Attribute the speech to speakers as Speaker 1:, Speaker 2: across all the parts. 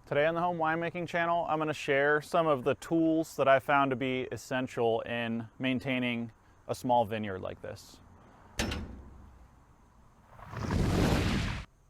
Speaker 1: Today on the Home Winemaking channel, I'm going to share some of the tools that I found to be essential in maintaining a small vineyard like this.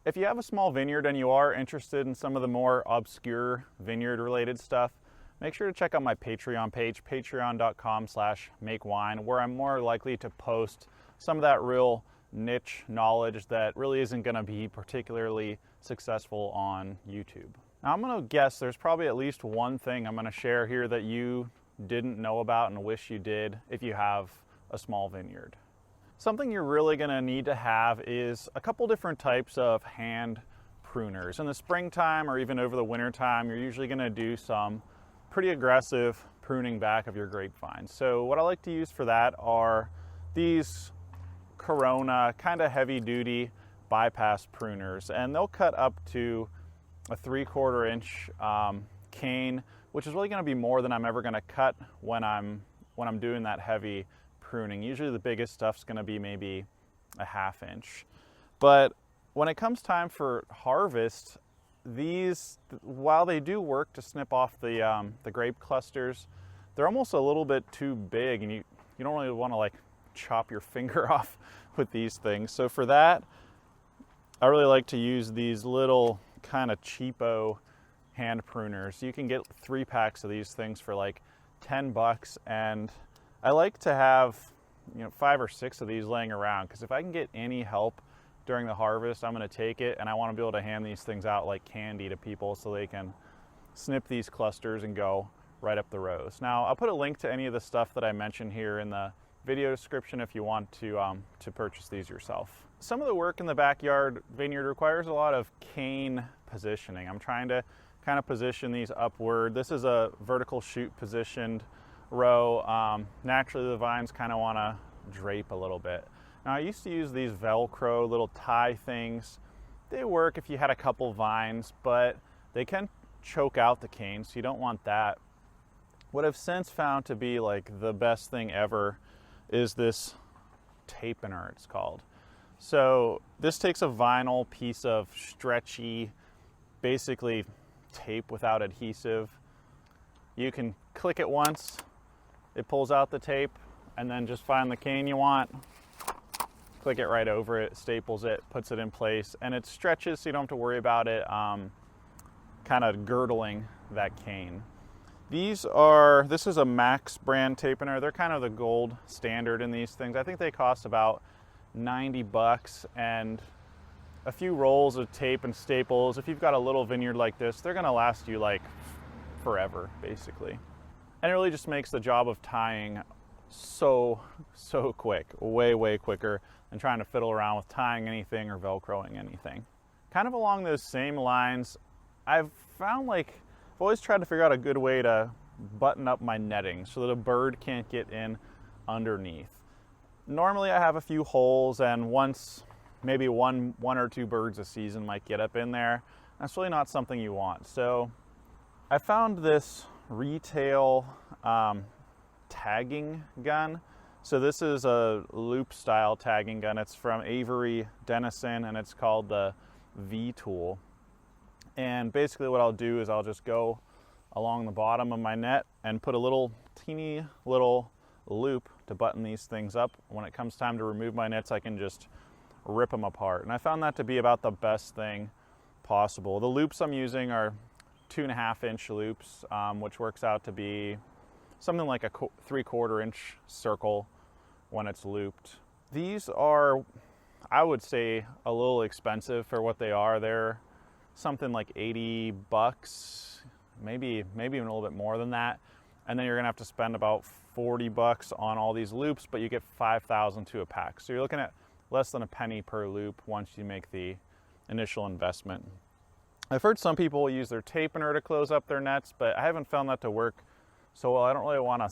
Speaker 1: If you have a small vineyard and you are interested in some of the more obscure vineyard related stuff, make sure to check out my Patreon page, patreon.com/makewine, where I'm more likely to post some of that real niche knowledge that really isn't going to be particularly successful on YouTube. Now I'm going to guess there's probably at least one thing I'm going to share here that you didn't know about and wish you did if you have a small vineyard. Something you're really going to need to have is a couple different types of hand pruners. In the springtime or even over the winter time, you're usually going to do some pretty aggressive pruning back of your grapevines. So what I like to use for that are these Corona kind of heavy duty bypass pruners, and they'll cut up to a 3/4 inch cane, which is really going to be more than I'm ever going to cut when I'm doing that heavy pruning. Usually the biggest stuff's going to be maybe a 1/2 inch. But when it comes time for harvest, these, while they do work to snip off the grape clusters, they're almost a little bit too big, and you don't really want to like chop your finger off with these things. So for that, I really like to use these little kind of cheapo hand pruners. You can get 3 packs of these things for like $10, and I like to have 5 or 6 of these laying around, because if I can get any help during the harvest, I'm going to take it, and I want to be able to hand these things out like candy to people so they can snip these clusters and go right up the rows. Now I'll put a link to any of the stuff that I mentioned here in the video description if you want to purchase these yourself. Some of the work in the backyard vineyard requires a lot of cane positioning. I'm trying to kind of position these upward. This is a vertical shoot positioned row. Naturally the vines kind of want to drape a little bit. Now I used to use these Velcro little tie things. They work if you had a couple vines, but they can choke out the cane, so you don't want that. What I've since found to be like the best thing ever is this tapener, it's called. So this takes a vinyl piece of stretchy, basically tape without adhesive. You can click it once, it pulls out the tape, and then just find the cane you want, click it right over it, staples it, puts it in place, and it stretches so you don't have to worry about it kind of girdling that cane. This is a Max brand tapener. They're kind of the gold standard in these things. I think they cost about $90, and a few rolls of tape and staples. If you've got a little vineyard like this, they're going to last you like forever, basically. And it really just makes the job of tying so quick, way quicker than trying to fiddle around with tying anything or Velcroing anything. Kind of along those same lines, I've found I've always tried to figure out a good way to button up my netting so that a bird can't get in underneath. Normally I have a few holes, and maybe one or 2 birds a season might get up in there. That's really not something you want. So I found this retail tagging gun. So this is a loop style tagging gun. It's from Avery Dennison, and it's called the V-Tool. And basically what I'll do is I'll just go along the bottom of my net and put a teeny little loop to button these things up. When it comes time to remove my nets, I can just rip them apart. And I found that to be about the best thing possible. The loops I'm using are 2.5 inch loops, which works out to be something like a 3/4 inch circle when it's looped. These are, I would say, a little expensive for what they are. They're something like $80, maybe even a little bit more than that. And then you're gonna have to spend about $40 on all these loops, but you get 5,000 a pack. So you're looking at less than a penny per loop once you make the initial investment. I've heard some people use their tapener to close up their nets, but I haven't found that to work so well. I don't really want to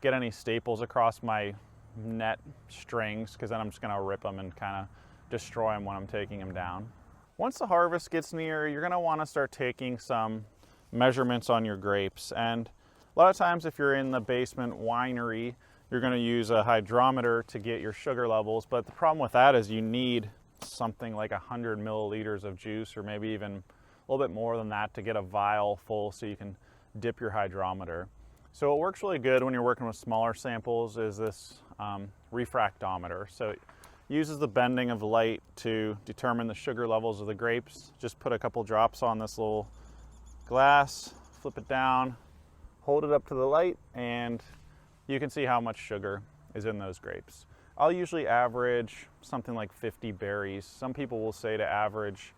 Speaker 1: get any staples across my net strings, because then I'm just gonna rip them and kind of destroy them when I'm taking them down. Once the harvest gets near, you're going to want to start taking some measurements on your grapes. And a lot of times if you're in the basement winery, you're going to use a hydrometer to get your sugar levels. But the problem with that is you need something like 100 milliliters of juice, or maybe even a little bit more than that to get a vial full so you can dip your hydrometer. So what works really good when you're working with smaller samples is this refractometer. So it uses the bending of light to determine the sugar levels of the grapes. Just put a couple drops on this little glass, flip it down, hold it up to the light, and you can see how much sugar is in those grapes. I'll usually average something like 50 berries. Some people will say to average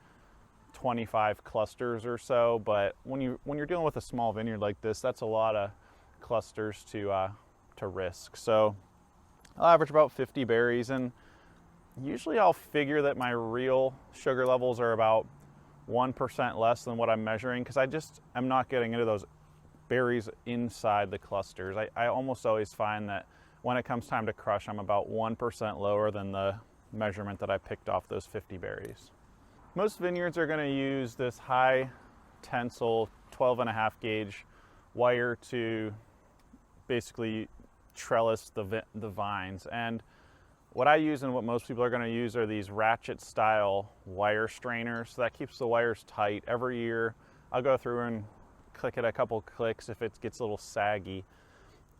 Speaker 1: 25 clusters or so, but when you're dealing with a small vineyard like this, that's a lot of clusters to risk. So I'll average about 50 berries, and usually I'll figure that my real sugar levels are about 1% less than what I'm measuring, because I just am not getting into those berries inside the clusters. I almost always find that when it comes time to crush, I'm about 1% lower than the measurement that I picked off those 50 berries. Most vineyards are going to use this high tensile 12.5 gauge wire to basically trellis the vines. And what I use and what most people are going to use are these ratchet style wire strainers. So that keeps the wires tight. Every year I'll go through and click it a couple clicks if it gets a little saggy.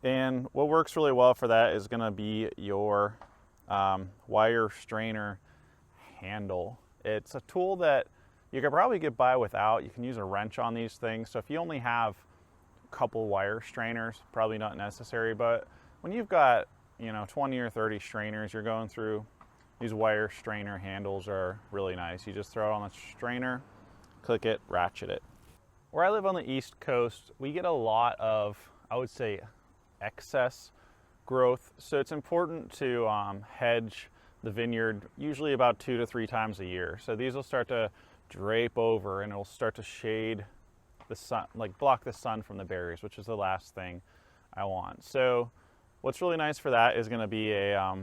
Speaker 1: And what works really well for that is going to be your wire strainer handle. It's a tool that you could probably get by without. You can use a wrench on these things. So if you only have a couple wire strainers, probably not necessary. But when you've got 20 or 30 strainers you're going through, these wire strainer handles are really nice. You just throw it on the strainer, click it, ratchet it. Where I live on the East Coast, we get a lot of, I would say, excess growth. So it's important to hedge the vineyard usually about 2 to 3 times a year. So these will start to drape over and it'll start to shade the sun, like block the sun from the berries, which is the last thing I want. So what's really nice for that is going to be a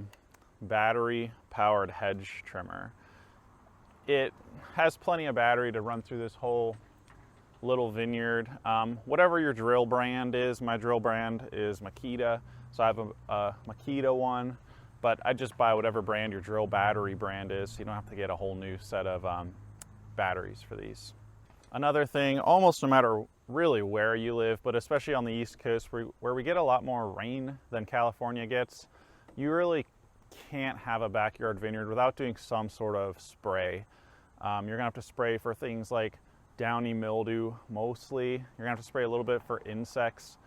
Speaker 1: battery powered hedge trimmer. It has plenty of battery to run through this whole little vineyard. Whatever your drill brand is, my drill brand is Makita, so I have a Makita one, but I just buy whatever brand your drill battery brand is, so you don't have to get a whole new set of batteries for these. Another thing, almost no matter really where you live, but especially on the East Coast where we get a lot more rain than California gets, you really can't have a backyard vineyard without doing some sort of spray. You're gonna have to spray for things like downy mildew mostly. You're gonna have to spray a little bit for insects.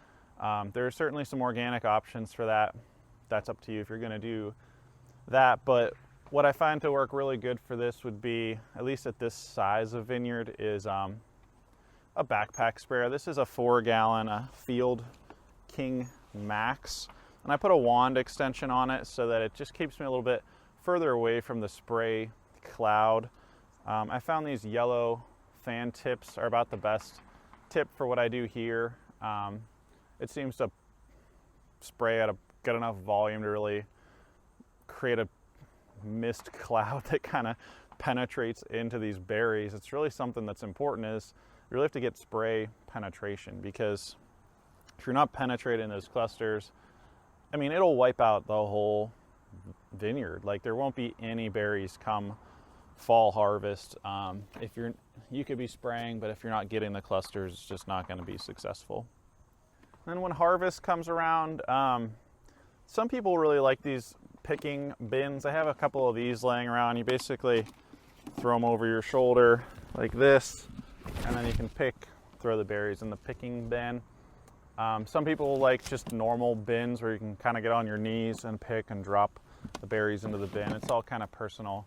Speaker 1: There are certainly some organic options for that. That's up to you if you're gonna do that. But what I find to work really good for this would be, at least at this size of vineyard, is a backpack sprayer. This is a 4-gallon Field King Max. And I put a wand extension on it so that it just keeps me a little bit further away from the spray cloud. I found these yellow fan tips are about the best tip for what I do here. It seems to spray at a good enough volume to really create a mist cloud that kind of penetrates into these berries. It's really something that's important, is you really have to get spray penetration, because if you're not penetrating those clusters, I mean, it'll wipe out the whole vineyard. Like, there won't be any berries come fall harvest. You could be spraying, but if you're not getting the clusters, it's just not going to be successful. And when harvest comes around, some people really like these picking bins. I have a couple of these laying around. You basically throw them over your shoulder like this, and then you can throw the berries in the picking bin. Some people like just normal bins where you can kind of get on your knees and pick and drop the berries into the bin. It's all kind of personal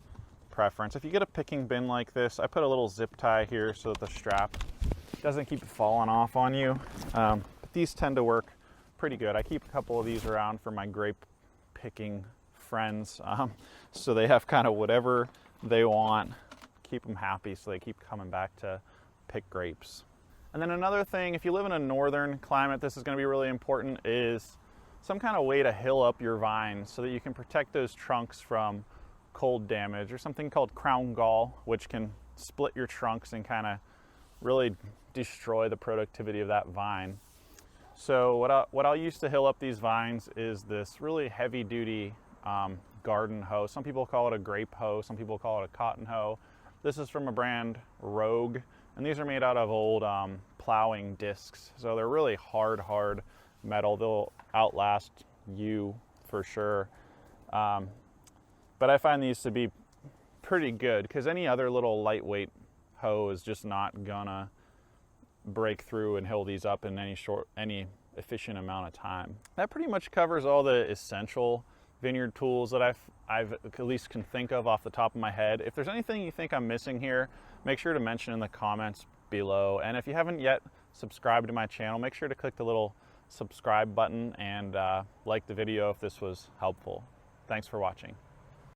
Speaker 1: preference. If you get a picking bin like this, I put a little zip tie here so that the strap doesn't keep falling off on you. But these tend to work pretty good. I keep a couple of these around for my grape picking friends, so they have kind of whatever they want. Keep them happy so they keep coming back to pick grapes. And then another thing, if you live in a northern climate, this is going to be really important, is some kind of way to hill up your vines so that you can protect those trunks from cold damage, or something called crown gall, which can split your trunks and kind of really destroy the productivity of that vine. So what I'll use to hill up these vines is this really heavy duty garden hoe. Some people call it a grape hoe, some people call it a cotton hoe. This is from a brand, Rogue. And these are made out of old plowing discs. So they're really hard metal. They'll outlast you for sure. But I find these to be pretty good because any other little lightweight hoe is just not gonna break through and heal these up in any efficient amount of time. That pretty much covers all the essential vineyard tools that I've at least can think of off the top of my head. If there's anything you think I'm missing here, make sure to mention in the comments below. And if you haven't yet subscribed to my channel, make sure to click the little subscribe button and like the video if this was helpful. Thanks for watching.